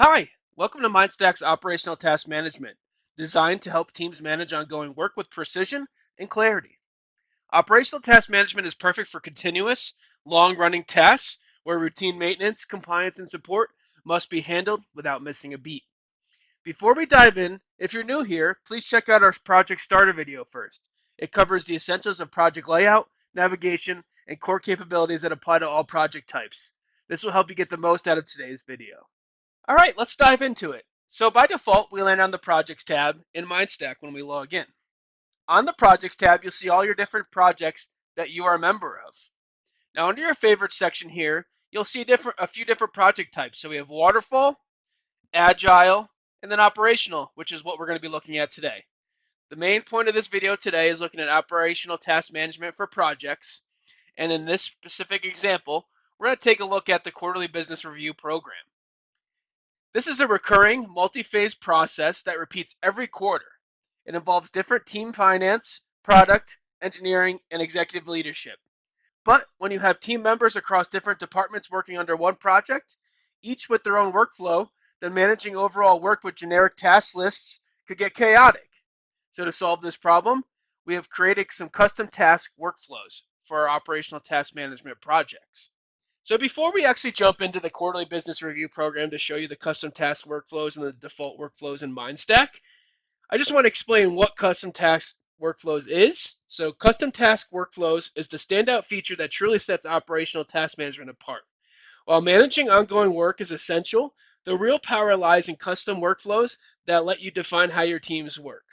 Hi, welcome to MindStaq's Operational Task Management, designed to help teams manage ongoing work with precision and clarity. Operational task management is perfect for continuous, long-running tasks where routine maintenance, compliance, and support must be handled without missing a beat. Before we dive in, if you're new here, please check out our project starter video first. It covers the essentials of project layout, navigation, and core capabilities that apply to all project types. This will help you get the most out of today's video. All right, let's dive into it. So by default, we land on the Projects tab in MindStaq when we log in. On the Projects tab, you'll see all your different projects that you are a member of. Now, under your Favorites section here, you'll see a few different project types. So we have Waterfall, Agile, and then Operational, which is what we're going to be looking at today. The main point of this video today is looking at operational task management for projects. And in this specific example, we're going to take a look at the Quarterly Business Review program. This is a recurring, multi-phase process that repeats every quarter. It involves different team finance, product, engineering, and executive leadership. But when you have team members across different departments working under one project, each with their own workflow, then managing overall work with generic task lists could get chaotic. So to solve this problem, we have created some custom task workflows for our operational task management projects. So before we actually jump into the quarterly business review program to show you the custom task workflows and the default workflows in MindStaq, I just want to explain what custom task workflows is. So custom task workflows is the standout feature that truly sets operational task management apart. While managing ongoing work is essential, the real power lies in custom workflows that let you define how your teams work.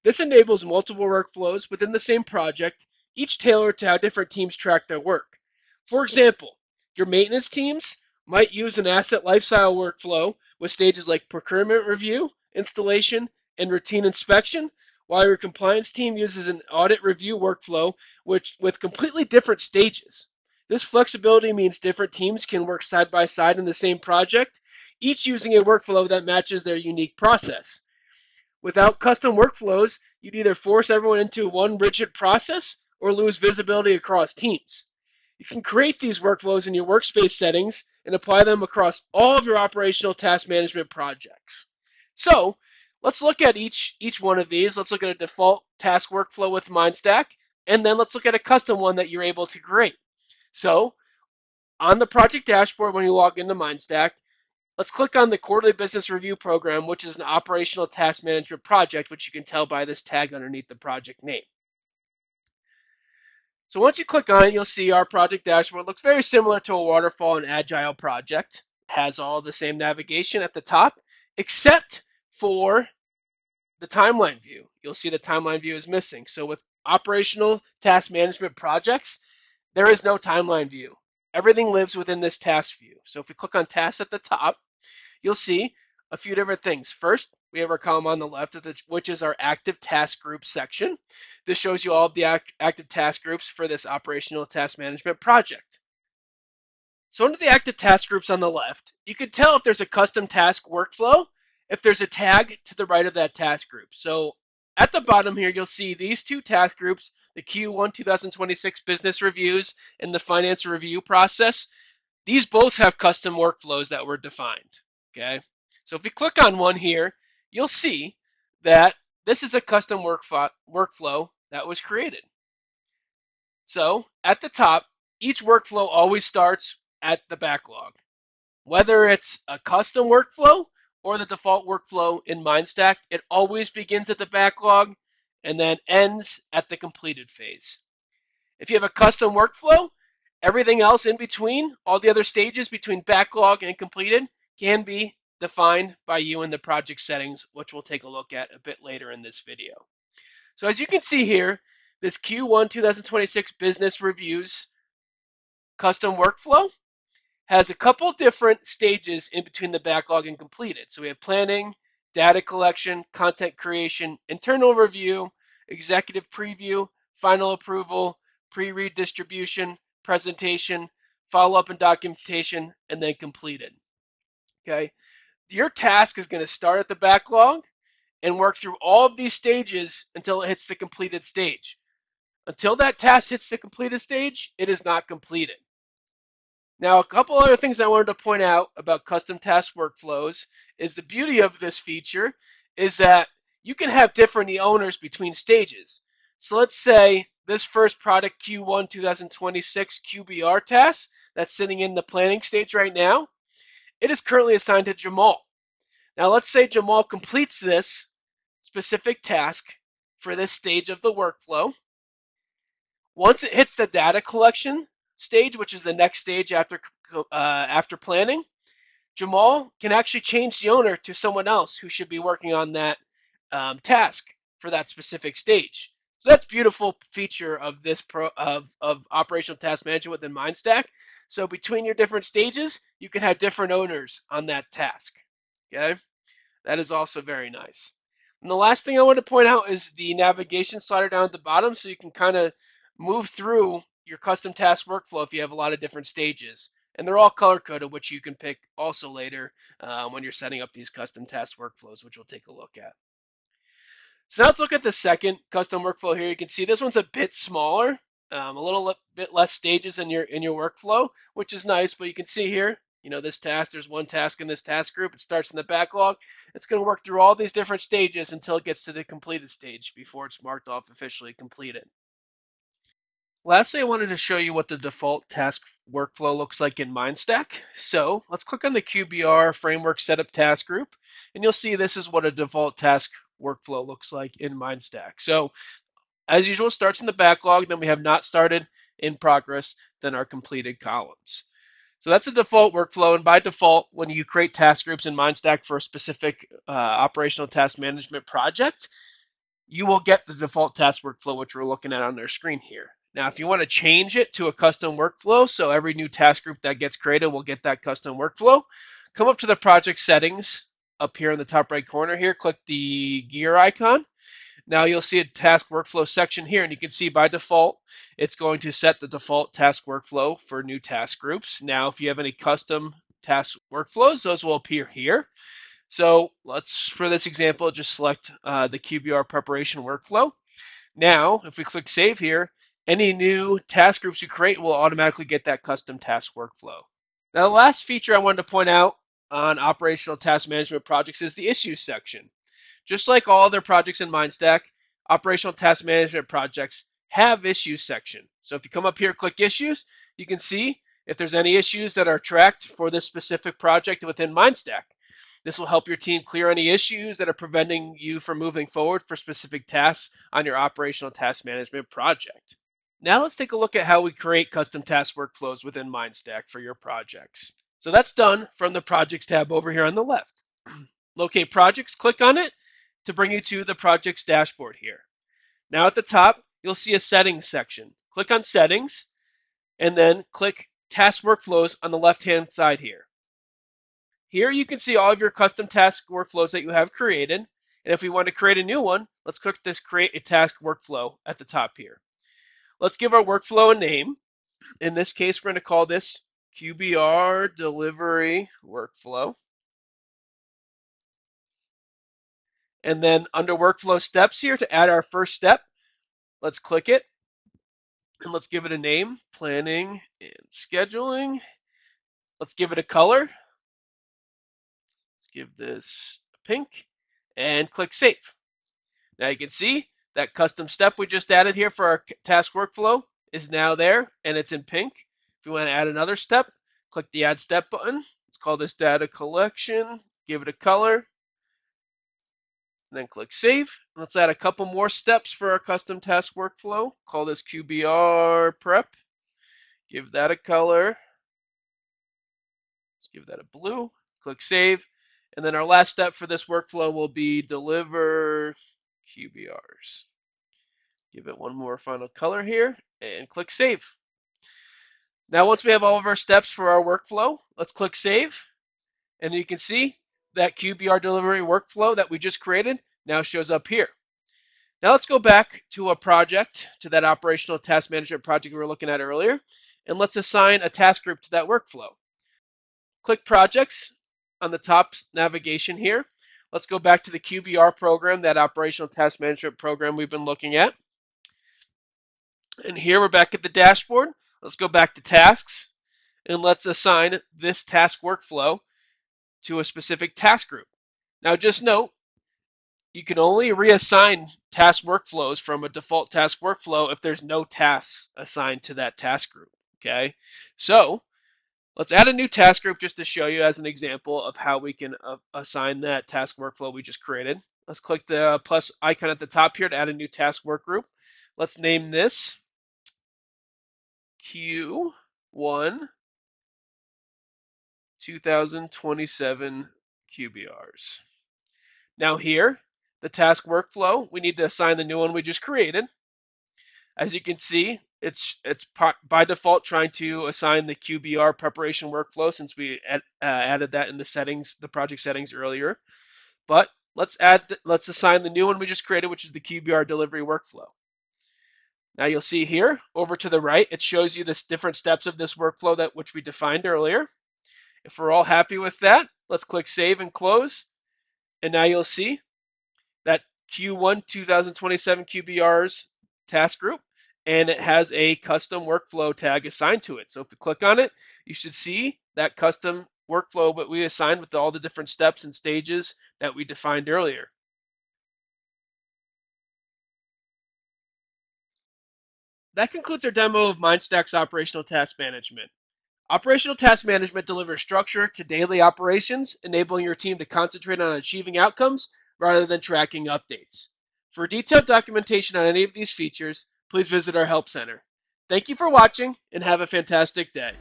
This enables multiple workflows within the same project, each tailored to how different teams track their work. For example, your maintenance teams might use an asset lifecycle workflow with stages like procurement review, installation, and routine inspection, while your compliance team uses an audit review workflow with completely different stages. This flexibility means different teams can work side by side in the same project, each using a workflow that matches their unique process. Without custom workflows, you'd either force everyone into one rigid process or lose visibility across teams. You can create these workflows in your workspace settings and apply them across all of your operational task management projects. So let's look at each one of these. Let's look at a default task workflow with MindStaq, and then let's look at a custom one that you're able to create. So on the project dashboard when you log into MindStaq, let's click on the Quarterly Business Review Program, which is an operational task management project, which you can tell by this tag underneath the project name. So once you click on it, you'll see our project dashboard. It looks very similar to a waterfall and agile project. It has all the same navigation at the top, except for the timeline view. You'll see the timeline view is missing. So with operational task management projects, there is no timeline view. Everything lives within this task view. So if we click on tasks at the top, you'll see a few different things. First, we have our column on the left, which is our active task group section. This shows you all of the active task groups for this operational task management project. So under the active task groups on the left, you can tell if there's a custom task workflow if there's a tag to the right of that task group. So at the bottom here, you'll see these two task groups, the Q1 2026 business reviews and the finance review process. These both have custom workflows that were defined. Okay, so if we click on one here, you'll see that this is a custom workflow that was created. So at the top, each workflow always starts at the backlog. Whether it's a custom workflow or the default workflow in MindStaq, it always begins at the backlog and then ends at the completed phase. If you have a custom workflow, everything else in between, all the other stages between backlog and completed, can be defined by you in the project settings, which we'll take a look at a bit later in this video. So as you can see here, this Q1 2026 business reviews custom workflow has a couple different stages in between the backlog and completed. So we have planning, data collection, content creation, internal review, executive preview, final approval, pre-read distribution, presentation, follow-up and documentation, and then completed. Okay, your task is going to start at the backlog and work through all of these stages until it hits the completed stage. Until that task hits the completed stage, it is not completed. Now, a couple other things I wanted to point out about custom task workflows is the beauty of this feature is that you can have different owners between stages. So let's say this first product Q1 2026 QBR task that's sitting in the planning stage right now, it is currently assigned to Jamal. Now let's say Jamal completes this specific task for this stage of the workflow. Once it hits the data collection stage, which is the next stage after planning, Jamal can actually change the owner to someone else who should be working on that task for that specific stage. So that's a beautiful feature of this of operational task management within MindStaq. So between your different stages, you can have different owners on that task. Okay, that is also very nice. And the last thing I want to point out is the navigation slider down at the bottom, so you can kind of move through your custom task workflow if you have a lot of different stages. And they're all color coded, which you can pick also later when you're setting up these custom task workflows, which we'll take a look at. So now let's look at the second custom workflow here. You can see this one's a bit smaller, a little bit less stages in your workflow, which is nice. But you can see here, this task, there's one task in this task group. It starts in the backlog. It's going to work through all these different stages until it gets to the completed stage before it's marked off officially completed. Lastly, I wanted to show you what the default task workflow looks like in MindStaq. So let's click on the QBR framework setup task group, and you'll see this is what a default task workflow looks like in MindStaq. So as usual, it starts in the backlog, then we have not started, in progress, then our completed columns. So that's a default workflow, and by default, when you create task groups in MindStaq for a specific operational task management project, you will get the default task workflow, which we're looking at on their screen here. Now, if you want to change it to a custom workflow, so every new task group that gets created will get that custom workflow, come up to the project settings up here in the top right corner here, click the gear icon. Now you'll see a task workflow section here, and you can see by default, it's going to set the default task workflow for new task groups. Now, if you have any custom task workflows, those will appear here. So let's, for this example, just select the QBR preparation workflow. Now, if we click save here, any new task groups you create will automatically get that custom task workflow. Now, the last feature I wanted to point out on operational task management projects is the issues section. Just like all other projects in MindStaq, operational task management projects have issues section. So if you come up here, click issues, you can see if there's any issues that are tracked for this specific project within MindStaq. This will help your team clear any issues that are preventing you from moving forward for specific tasks on your operational task management project. Now let's take a look at how we create custom task workflows within MindStaq for your projects. So that's done from the Projects tab over here on the left. Locate Projects, click on it to bring you to the project's dashboard here. Now at the top, you'll see a Settings section. Click on Settings, and then click Task Workflows on the left-hand side here. Here you can see all of your custom task workflows that you have created. And if we want to create a new one, let's click this Create a Task Workflow at the top here. Let's give our workflow a name. In this case, we're going to call this QBR Delivery Workflow. And then under Workflow Steps here, to add our first step, let's click it. And let's give it a name, Planning and Scheduling. Let's give it a color. Let's give this pink and click Save. Now you can see that custom step we just added here for our task workflow is now there, and it's in pink. If you want to add another step, click the Add Step button. Let's call this Data Collection. Give it a color, and then click Save. Let's add a couple more steps for our custom task workflow. Call this QBR Prep. Give that a color. Let's give that a blue. Click Save. And then our last step for this workflow will be Deliver QBRs. Give it one more final color here and click Save. Now once we have all of our steps for our workflow, let's click Save. And you can see that QBR delivery workflow that we just created now shows up here. Now let's go back to a project, to that operational task management project we were looking at earlier, and let's assign a task group to that workflow. Click Projects on the top navigation here. Let's go back to the QBR program, that operational task management program we've been looking at. And here we're back at the dashboard. Let's go back to Tasks. and let's assign this task workflow to a specific task group. Now just note, you can only reassign task workflows from a default task workflow if there's no tasks assigned to that task group, okay? So let's add a new task group just to show you as an example of how we can assign that task workflow we just created. Let's click the plus icon at the top here to add a new task work group. Let's name this Q1 2027 QBRs. Now here, the task workflow, we need to assign the new one we just created. As you can see, it's by default trying to assign the QBR preparation workflow since we added that in the settings, the project settings earlier. But let's assign the new one we just created, which is the QBR delivery workflow. Now you'll see here over to the right, it shows you the different steps of this workflow which we defined earlier. If we're all happy with that, let's click Save and Close. And now you'll see that Q1 2027 QBR's task group, and it has a custom workflow tag assigned to it. So if you click on it, you should see that custom workflow that we assigned with all the different steps and stages that we defined earlier. That concludes our demo of MindStaq's operational task management. Operational task management delivers structure to daily operations, enabling your team to concentrate on achieving outcomes rather than tracking updates. For detailed documentation on any of these features, please visit our Help Center. Thank you for watching and have a fantastic day.